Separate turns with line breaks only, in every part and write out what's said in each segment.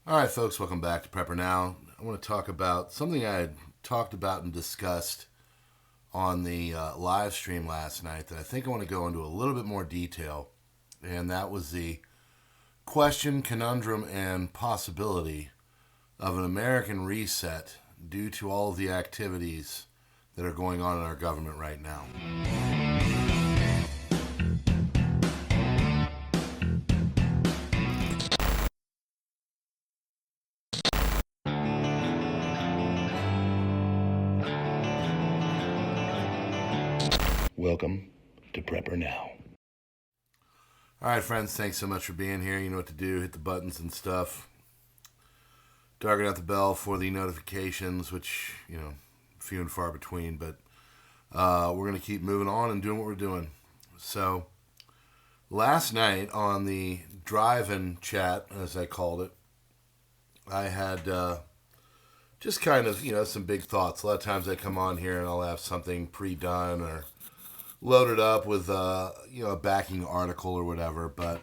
All right, folks, welcome back to PrepperNow. I want to talk about something I had talked about and discussed on the live stream last night that I think I want to go into a little bit more detail, and that was the question, conundrum, and possibility of an American reset due to all of the activities that are going on in our government right now. Welcome to PrepperNow. All right, friends, thanks so much for being here. You know what to do. Hit the buttons and stuff. Darken out the bell for the notifications, which, few and far between. But we're going to keep moving on and doing what we're doing. So last night on the drive-in chat, as I called it, I had just kind of, some big thoughts. A lot of times I come on here and I'll have something pre-done or loaded up with, a backing article or whatever. But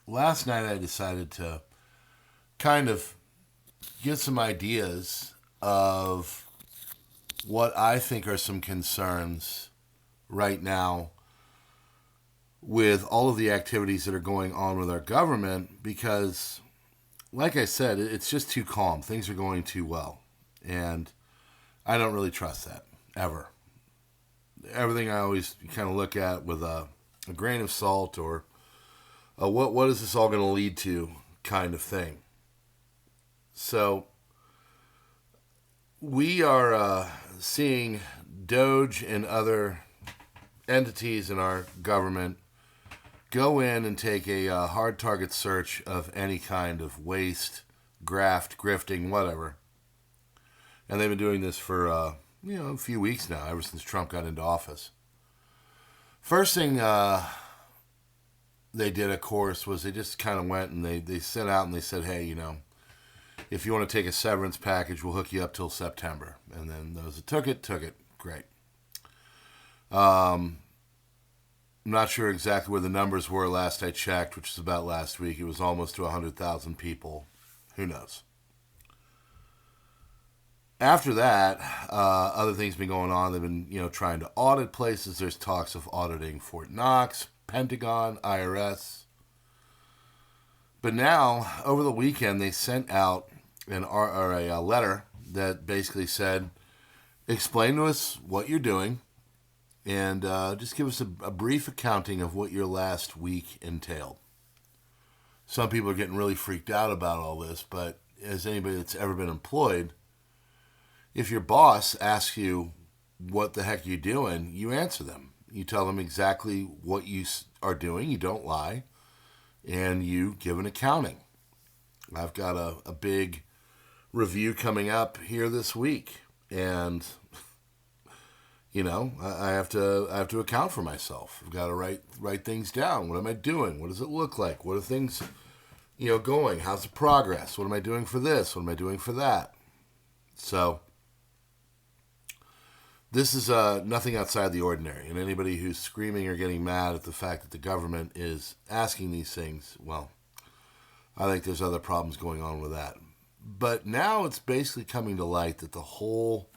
last night I decided to kind of get some ideas of what I think are some concerns right now with all of the activities that are going on with our government, because, like I said, it's just too calm. Things are going too well. And I don't really trust that, ever. Everything I always kind of look at with a grain of salt, or what is this all going to lead to kind of thing. So we are seeing DOGE and other entities in our government go in and take a hard target search of any kind of waste, graft, grifting, whatever. And they've been doing this for a few weeks now, ever since Trump got into office. First thing they did, of course, was they just kind of went and they sent out and they said, hey, if you want to take a severance package, we'll hook you up till September. And then those that took it. Great. I'm not sure exactly where the numbers were last I checked, which was about last week. It was almost to 100,000 people. Who knows? After that, other things have been going on. They've been, trying to audit places. There's talks of auditing Fort Knox, Pentagon, IRS. But now, over the weekend, they sent out a letter that basically said, explain to us what you're doing, and just give us a brief accounting of what your last week entailed. Some people are getting really freaked out about all this, but as anybody that's ever been employed, if your boss asks you what the heck you're doing, you answer them. You tell them exactly what you are doing. You don't lie. And you give an accounting. I've got a big review coming up here this week. And, I have to account for myself. I've got to write things down. What am I doing? What does it look like? What are things, going? How's the progress? What am I doing for this? What am I doing for that? So this is nothing outside the ordinary. And anybody who's screaming or getting mad at the fact that the government is asking these things, well, I think there's other problems going on with that. But now it's basically coming to light that the whole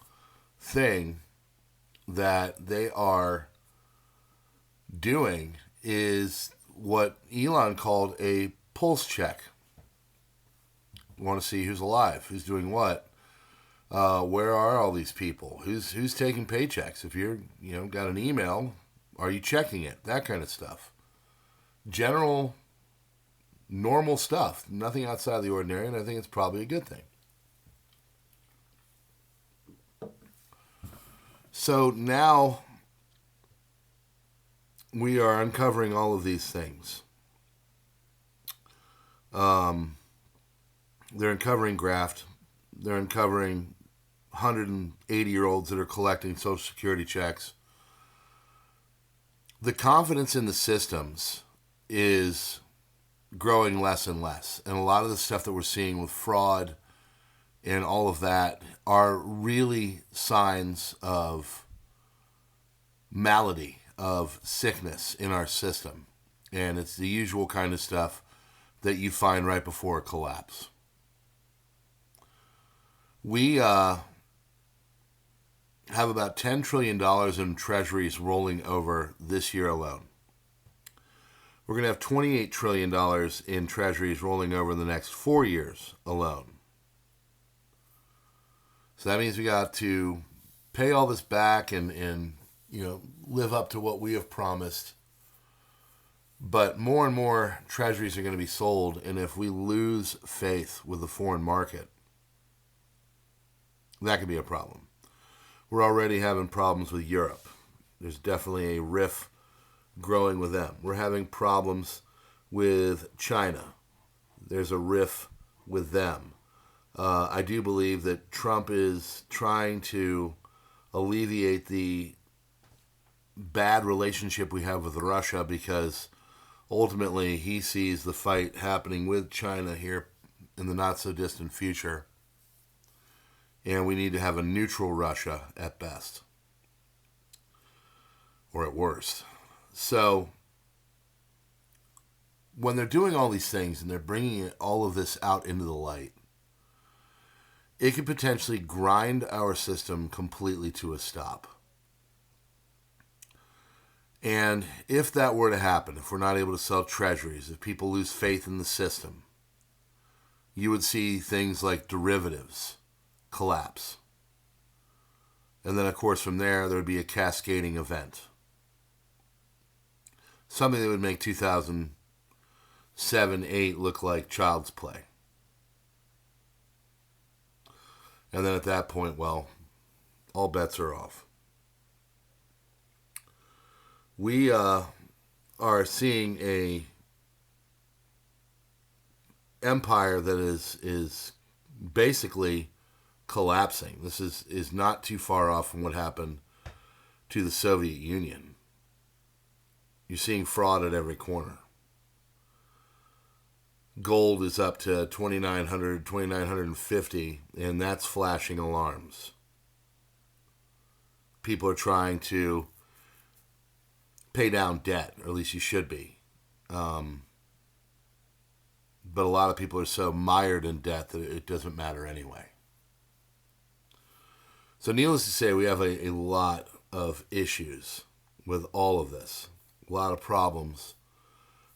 thing that they are doing is what Elon called a pulse check. You want to see who's alive, who's doing what. Where are all these people? Who's taking paychecks? If you're, got an email, are you checking it? That kind of stuff. General, normal stuff. Nothing outside the ordinary, and I think it's probably a good thing. So now we are uncovering all of these things. They're uncovering graft. They're uncovering 180-year-olds that are collecting Social Security checks. The confidence in the systems is growing less and less. And a lot of the stuff that we're seeing with fraud and all of that are really signs of malady, of sickness in our system. And it's the usual kind of stuff that you find right before a collapse. We have about $10 trillion in treasuries rolling over this year alone. We're going to have $28 trillion in treasuries rolling over in the next 4 years alone. So that means we got to pay all this back and live up to what we have promised. But more and more treasuries are going to be sold, and if we lose faith with the foreign market, that could be a problem. We're already having problems with Europe. There's definitely a rift growing with them. We're having problems with China. There's a rift with them. I do believe that Trump is trying to alleviate the bad relationship we have with Russia, because ultimately he sees the fight happening with China here in the not so distant future. And we need to have a neutral Russia at best, or at worst. So when they're doing all these things and they're bringing all of this out into the light, it could potentially grind our system completely to a stop. And if that were to happen, if we're not able to sell treasuries, if people lose faith in the system, you would see things like derivatives collapse. And then, of course, from there would be a cascading event. Something that would make 2007-8 look like child's play. And then at that point, well, all bets are off. We are seeing a empire that is basically collapsing. This is not too far off from what happened to the Soviet Union. You're seeing fraud at every corner. Gold is up to 2,900, 2,950, and that's flashing alarms. People are trying to pay down debt, or at least you should be. But a lot of people are so mired in debt that it doesn't matter anyway. So needless to say, we have a lot of issues with all of this. A lot of problems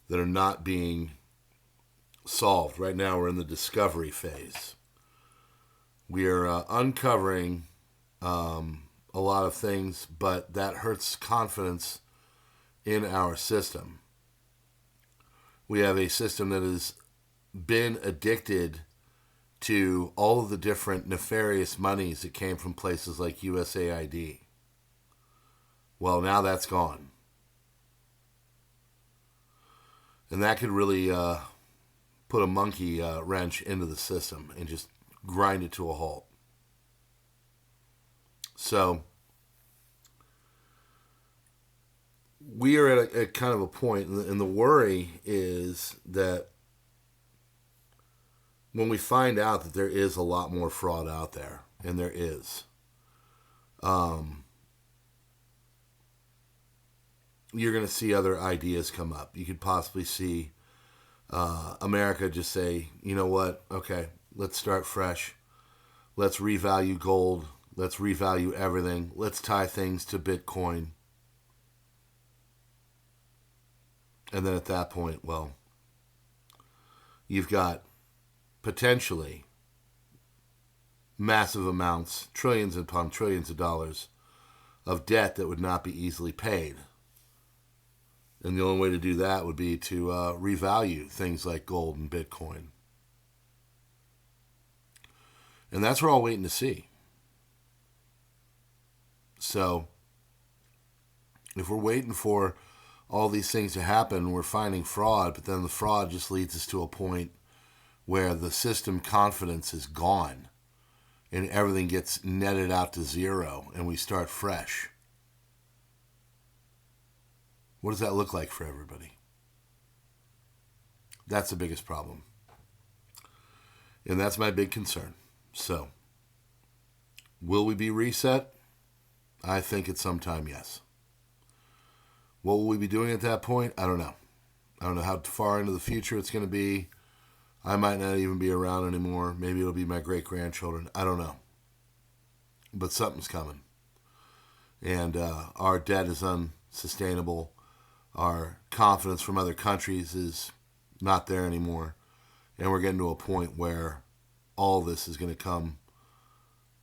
that are not being solved. Right now we're in the discovery phase. We are uncovering a lot of things, but that hurts confidence in our system. We have a system that has been addicted to all of the different nefarious monies that came from places like USAID. Well, now that's gone. And that could really put a monkey wrench into the system and just grind it to a halt. So we are at a kind of a point, and the worry is that when we find out that there is a lot more fraud out there, and there is, you're going to see other ideas come up. You could possibly see America just say, you know what, okay, let's start fresh. Let's revalue gold. Let's revalue everything. Let's tie things to Bitcoin. And then at that point, well, you've got potentially massive amounts, trillions upon trillions of dollars of debt that would not be easily paid. And the only way to do that would be to revalue things like gold and Bitcoin. And that's what we're all waiting to see. So if we're waiting for all these things to happen, we're finding fraud, but then the fraud just leads us to a point where the system confidence is gone and everything gets netted out to zero and we start fresh. What does that look like for everybody? That's the biggest problem. And that's my big concern. So, will we be reset? I think at some time, yes. What will we be doing at that point? I don't know. I don't know how far into the future it's going to be. I might not even be around anymore. Maybe it'll be my great-grandchildren. I don't know. But something's coming. And our debt is unsustainable. Our confidence from other countries is not there anymore. And we're getting to a point where all this is going to come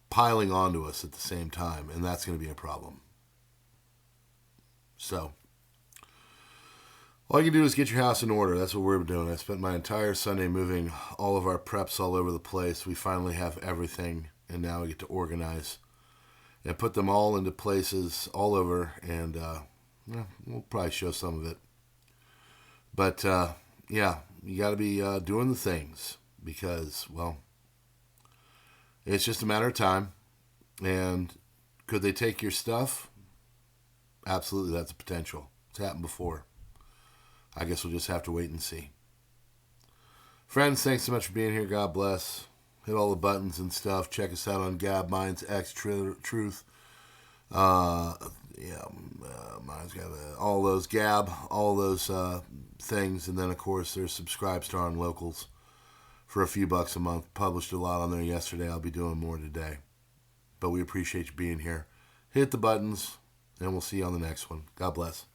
piling onto us at the same time. And that's going to be a problem. So, all you can do is get your house in order. That's what we're doing. I spent my entire Sunday moving all of our preps all over the place. We finally have everything, and now we get to organize and put them all into places all over, and we'll probably show some of it. But, yeah, you got to be doing the things because, well, it's just a matter of time. And could they take your stuff? Absolutely, that's a potential. It's happened before. I guess we'll just have to wait and see. Friends, thanks so much for being here. God bless. Hit all the buttons and stuff. Check us out on Gab, Minds, X, Truth. Mine's got all those Gab, all those things. And then, of course, there's Subscribestar and Locals for a few bucks a month. Published a lot on there yesterday. I'll be doing more today. But we appreciate you being here. Hit the buttons, and we'll see you on the next one. God bless.